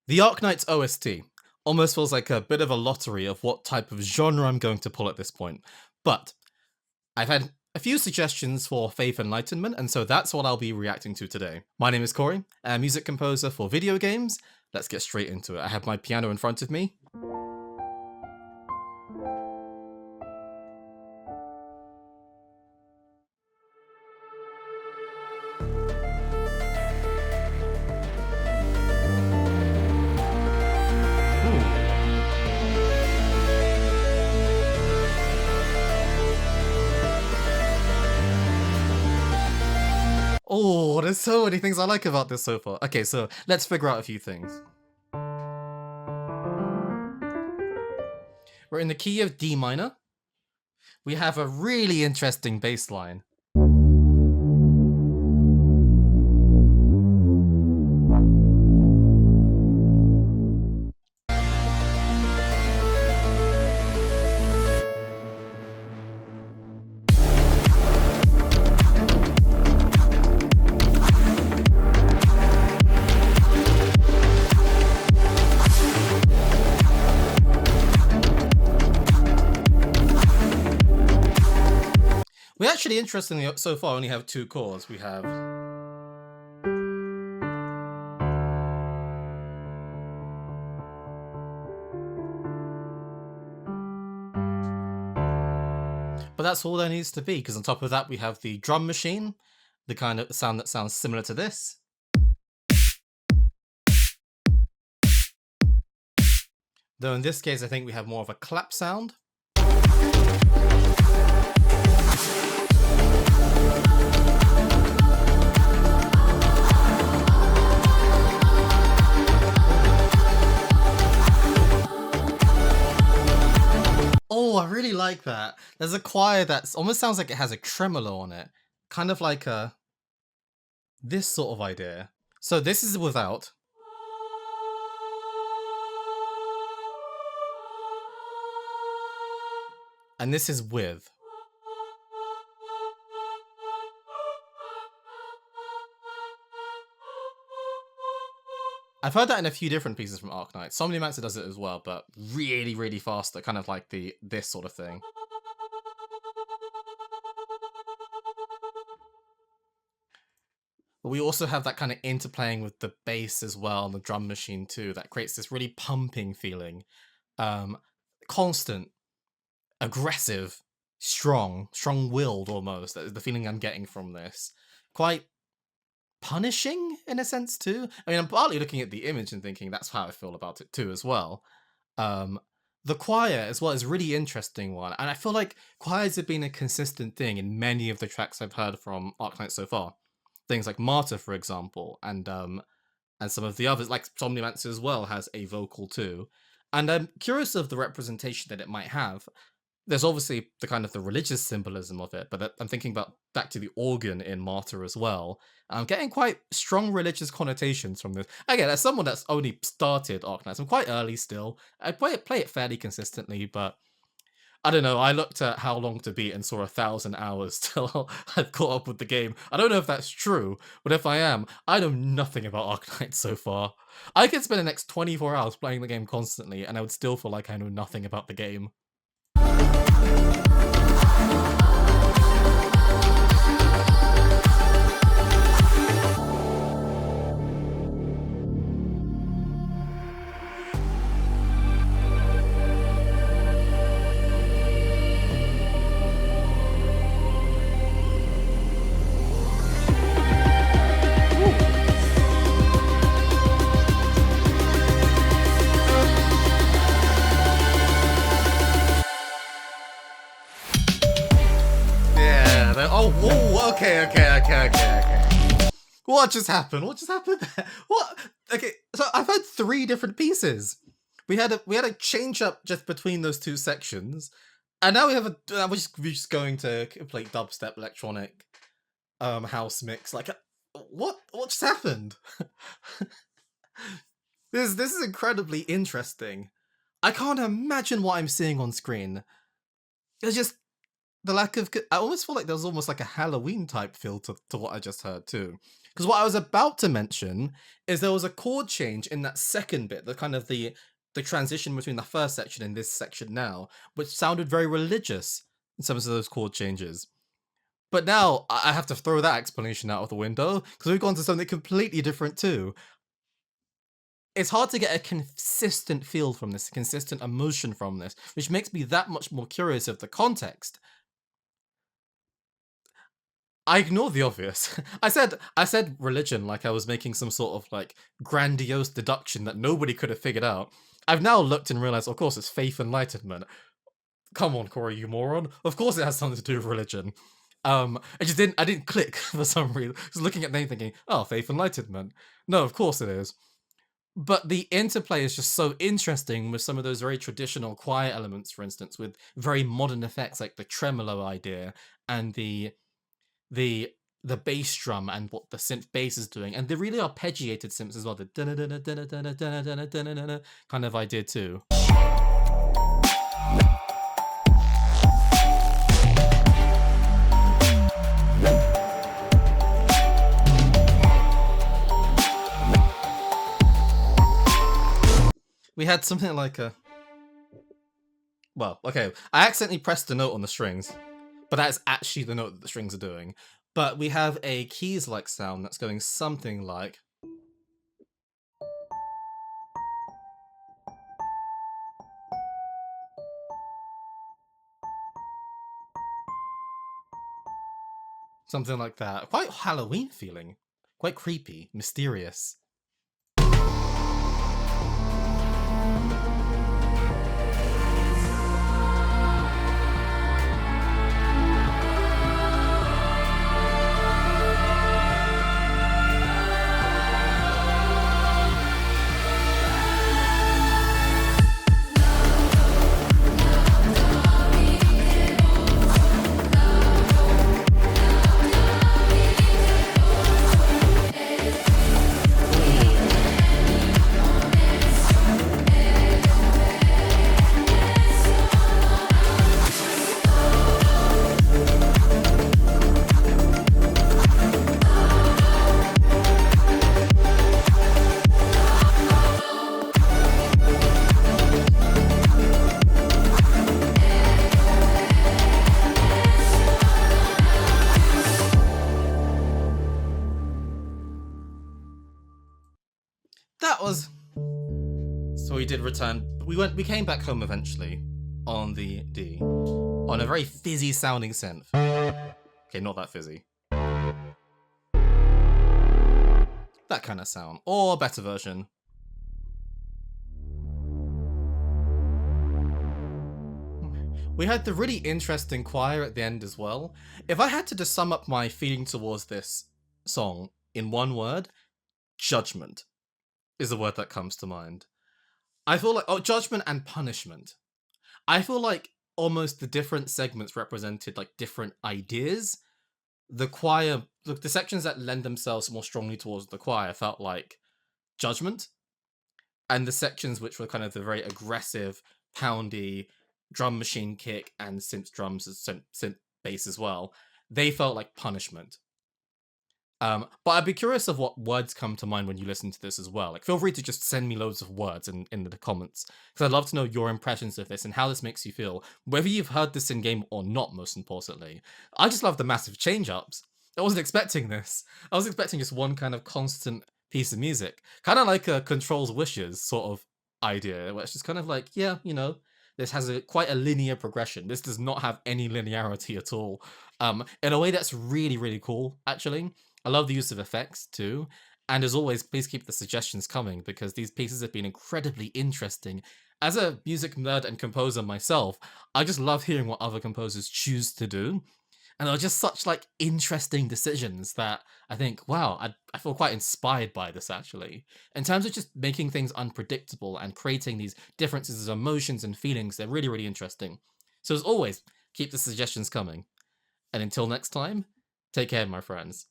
The Arknights OST almost feels like a bit of a lottery of what type of genre I'm going to pull at this point. But I've had a few suggestions for Faith Enlightenment, and so that's what I'll be reacting to today. My name is Corey, I'm a music composer for video games. Let's get straight into it. I have my piano in front of me. Oh, there's so many things I like about this so far. Okay, so let's figure out a few things. We're in the key of D minor. We have a really interesting bass line. We actually, interestingly, so far only have two chords. We have... But that's all there needs to be, because on top of that we have the drum machine, the kind of sound that sounds similar to this. Though in this case I think we have more of a clap sound. Oh, I really like that. There's a choir that almost sounds like it has a tremolo on it. Kind of like this sort of idea. So this is without. And this is with. I've heard that in a few different pieces from Arknights. Melodic does it as well, but really, really faster, kind of like this sort of thing. But we also have that kind of interplaying with the bass as well, and the drum machine too, that creates this really pumping feeling. Constant, aggressive, strong-willed almost. That is the feeling I'm getting from this. Quite punishing in a sense too. I mean, I'm partly looking at the image and thinking that's how I feel about it too as well. The choir as well is a really interesting one, and I feel like choirs have been a consistent thing in many of the tracks I've heard from Arknights so far. Things like Martyr, for example, and some of the others, like Somnimancer as well, has a vocal too. And I'm curious of the representation that it might have. There's obviously the kind of the religious symbolism of it, but I'm thinking about back to the organ in Martyr as well. I'm getting quite strong religious connotations from this. Again, as someone that's only started Arknights, I'm quite early still. I play it fairly consistently, but I don't know, I looked at how long to beat and saw 1,000 hours till I've caught up with the game. I don't know if that's true, but if I am, I know nothing about Arknights so far. I could spend the next 24 hours playing the game constantly, and I would still feel like I know nothing about the game. Okay. What just happened? What just happened there? What? Okay, so I've had 3 different pieces. We had a change up just between those 2 sections, and now we have we're just going to play dubstep, electronic, house mix. Like, what just happened? This is incredibly interesting. I can't imagine what I'm seeing on screen. There's just the lack of, I almost feel like there was almost like a Halloween type feel to what I just heard too. Because what I was about to mention is there was a chord change in that second bit, the kind of the transition between the first section and this section now, which sounded very religious in some of those chord changes. But now I have to throw that explanation out of the window because we've gone to something completely different too. It's hard to get a consistent feel from this, a consistent emotion from this, which makes me that much more curious of the context. I ignored the obvious. I said religion like I was making some sort of like grandiose deduction that nobody could have figured out. I've now looked and realized, of course, it's Faith Enlightenment. Come on, Corey, you moron. Of course it has something to do with religion. I didn't click for some reason. I was looking at the name thinking, oh, Faith Enlightenment. No, of course it is. But the interplay is just so interesting with some of those very traditional choir elements, for instance, with very modern effects like the tremolo idea and the the bass drum and what the synth bass is doing, and the really arpeggiated synths as well, the kind of idea too. We had something like a, well, okay, I accidentally pressed a note on the strings, but that is actually the note that the strings are doing. But we have a keys-like sound that's going something like. Something like that. Quite Halloween feeling. Quite creepy, mysterious. That was. So we did return. We came back home eventually on the D, on a very fizzy sounding synth. Okay, not that fizzy. That kind of sound, or a better version. We had the really interesting choir at the end as well. If I had to just sum up my feeling towards this song in one word, judgment is the word that comes to mind. I feel like, judgment and punishment. I feel like almost the different segments represented like different ideas. The choir, the sections that lend themselves more strongly towards the choir felt like judgment, and the sections which were kind of the very aggressive, poundy drum machine kick and synth drums, synth bass as well, they felt like punishment. But I'd be curious of what words come to mind when you listen to this as well. Like, feel free to just send me loads of words in the comments, because I'd love to know your impressions of this and how this makes you feel, whether you've heard this in game or not. Most importantly, I just love the massive change ups. I wasn't expecting this. I was expecting just one kind of constant piece of music, kind of like a Control's Wishes sort of idea, where it's just kind of like, yeah, this has quite a linear progression. This does not have any linearity at all. In a way that's really, really cool, actually. I love the use of effects too. And as always, please keep the suggestions coming, because these pieces have been incredibly interesting. As a music nerd and composer myself, I just love hearing what other composers choose to do. And they're just such like interesting decisions that I think, wow, I feel quite inspired by this actually. In terms of just making things unpredictable and creating these differences of emotions and feelings, they're really, really interesting. So as always, keep the suggestions coming. And until next time, take care, my friends.